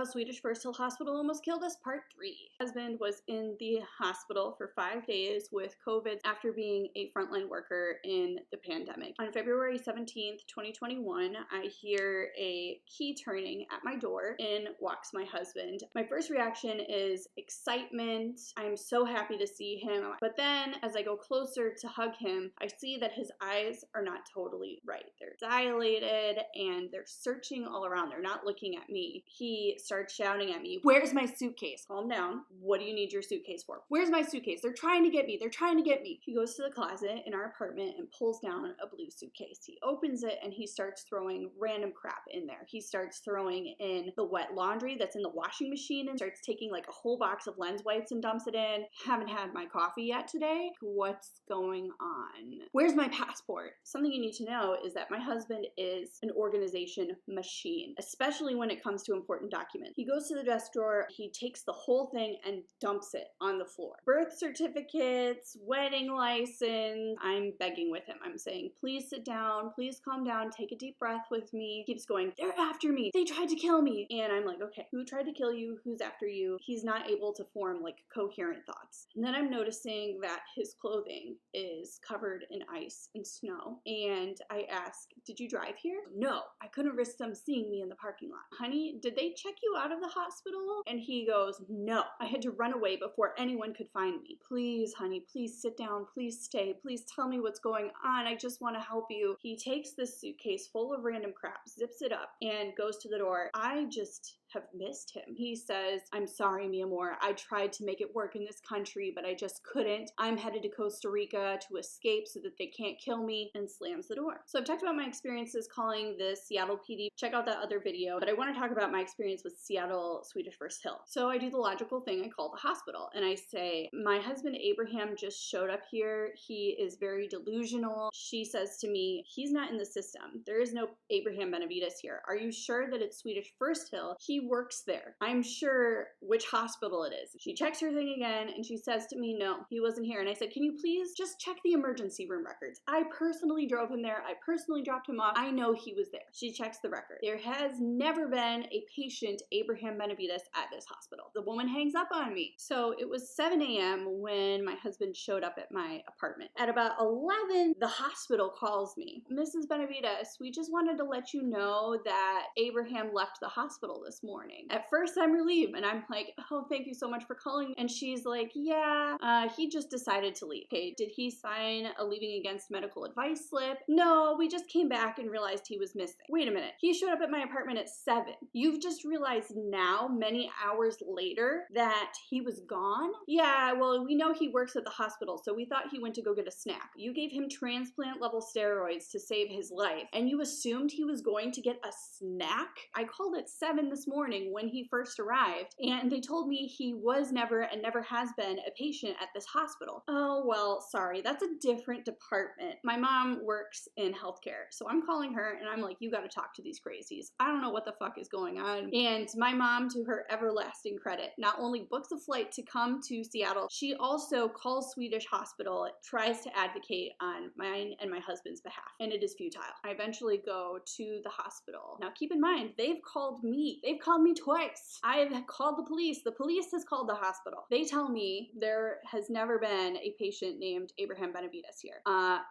How Swedish First Hill Hospital Almost Killed Us, Part 3. My husband was in the hospital for 5 days with COVID after being a frontline worker in the pandemic. On February 17th, 2021, I hear a key turning at my door. In walks my husband. My first reaction is excitement. I'm so happy to see him. But then as I go closer to hug him, I see that his eyes are not totally right. They're dilated and they're searching all around. They're not looking at me. He starts shouting at me, "Where's my suitcase?" Calm down. What do you need your suitcase for? Where's my suitcase? They're trying to get me. They're trying to get me. He goes to the closet in our apartment and pulls down a blue suitcase. He opens it and he starts throwing random crap in there. He starts throwing in the wet laundry that's in the washing machine and starts taking like a whole box of lens wipes and dumps it in. Haven't had my coffee yet today. What's going on? Where's my passport? Something you need to know is that my husband is an organization machine, especially when it comes to important documents. He goes to the desk drawer, he takes the whole thing and dumps it on the floor. Birth certificates, wedding license. I'm begging with him. I'm saying, please sit down, please calm down, take a deep breath with me. He keeps going, they're after me. They tried to kill me. And I'm like, okay, who tried to kill you? Who's after you? He's not able to form like coherent thoughts. And then I'm noticing that his clothing is covered in ice and snow. And I ask, did you drive here? No, I couldn't risk them seeing me in the parking lot. Honey, did they check you out of the hospital? And he goes, no, I had to run away before anyone could find me. Please, honey, please sit down. Please stay. Please tell me what's going on. I just want to help you. He takes this suitcase full of random crap, zips it up, and goes to the door. I just have missed him. He says, I'm sorry, mi amor. I tried to make it work in this country, but I just couldn't. I'm headed to Costa Rica to escape so that they can't kill me, and slams the door. So I've talked about my experiences calling the Seattle PD. Check out that other video, but I want to talk about my experience with Seattle Swedish First Hill. So I do the logical thing. I call the hospital and I say, my husband Abraham just showed up here. He is very delusional. She says to me, he's not in the system. There is no Abraham Benavides here. Are you sure that it's Swedish First Hill? He works there. I'm sure which hospital it is. She checks her thing again and she says to me, no, he wasn't here. And I said, can you please just check the emergency room records? I personally drove him there. I personally dropped him off. I know he was there. She checks the record. There has never been a patient Abraham Benavides at this hospital. The woman hangs up on me. So it was 7 a.m. when my husband showed up at my apartment. At about 11, the hospital calls me. Mrs. Benavides, we just wanted to let you know that Abraham left the hospital this morning. At first I'm relieved and I'm like, oh, thank you so much for calling. And she's like, yeah, he just decided to leave. Okay, did he sign a leaving against medical advice slip? No, we just came back and realized he was missing. Wait a minute, he showed up at my apartment at 7. You've just realized now, many hours later, that he was gone? Yeah, well, we know he works at the hospital, so we thought he went to go get a snack. You gave him transplant level steroids to save his life, and you assumed he was going to get a snack? I called at 7 this morning when he first arrived, and they told me he was never and never has been a patient at this hospital. Oh, well, sorry, that's a different department. My mom works in healthcare, so I'm calling her and I'm like, you gotta talk to these crazies. I don't know what the fuck is going on. And my mom, to her everlasting credit, not only books a flight to come to Seattle, she also calls Swedish Hospital, tries to advocate on mine and my husband's behalf, and it is futile. I eventually go to the hospital. Now keep in mind, they've called me. They've called me twice. I've called the police. The police has called the hospital. They tell me there has never been a patient named Abraham Benavides here.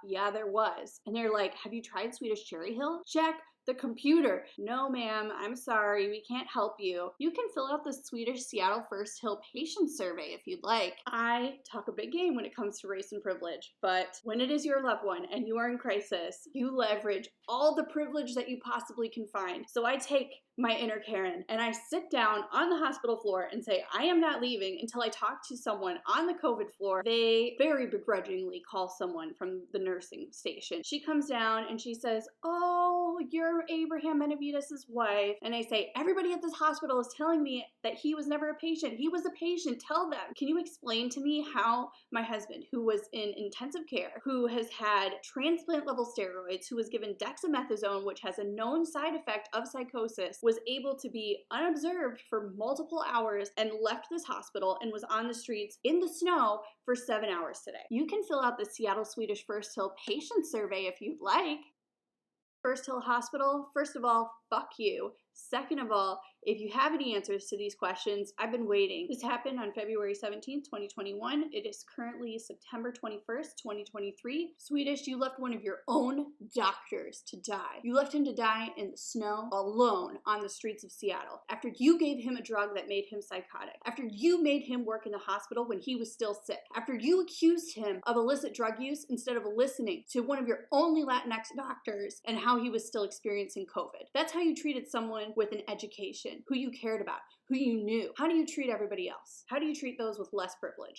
Yeah, there was. And they're like, have you tried Swedish Cherry Hill? Check the computer. No, ma'am, I'm sorry, we can't help you. You can fill out the Swedish Seattle First Hill patient survey if you'd like. I talk a big game when it comes to race and privilege, but when it is your loved one and you are in crisis, you leverage all the privilege that you possibly can find. So I take my inner Karen and I sit down on the hospital floor and say, I am not leaving until I talk to someone on the COVID floor. They very begrudgingly call someone from the nursing station. She comes down and she says, oh, you're Abraham Benavides' wife. And I say, everybody at this hospital is telling me that he was never a patient. He was a patient. Tell them. Can you explain to me how my husband, who was in intensive care, who has had transplant level steroids, who was given dexamethasone, which has a known side effect of psychosis, was able to be unobserved for multiple hours and left this hospital and was on the streets in the snow for 7 hours today? You can fill out the Seattle Swedish First Hill patient survey if you'd like. First Hill Hospital, first of all, fuck you. Second of all, If you have any answers to these questions, I've been waiting. This happened on February 17th, 2021. It is currently September 21st, 2023. Swedish, you left one of your own doctors to die. You left him to die in the snow alone on the streets of Seattle after you gave him a drug that made him psychotic, after you made him work in the hospital when he was still sick, after you accused him of illicit drug use instead of listening to one of your only Latinx doctors and how he was still experiencing COVID. That's how you treated someone with an education, who you cared about, who you knew. How do you treat everybody else? How do you treat those with less privilege?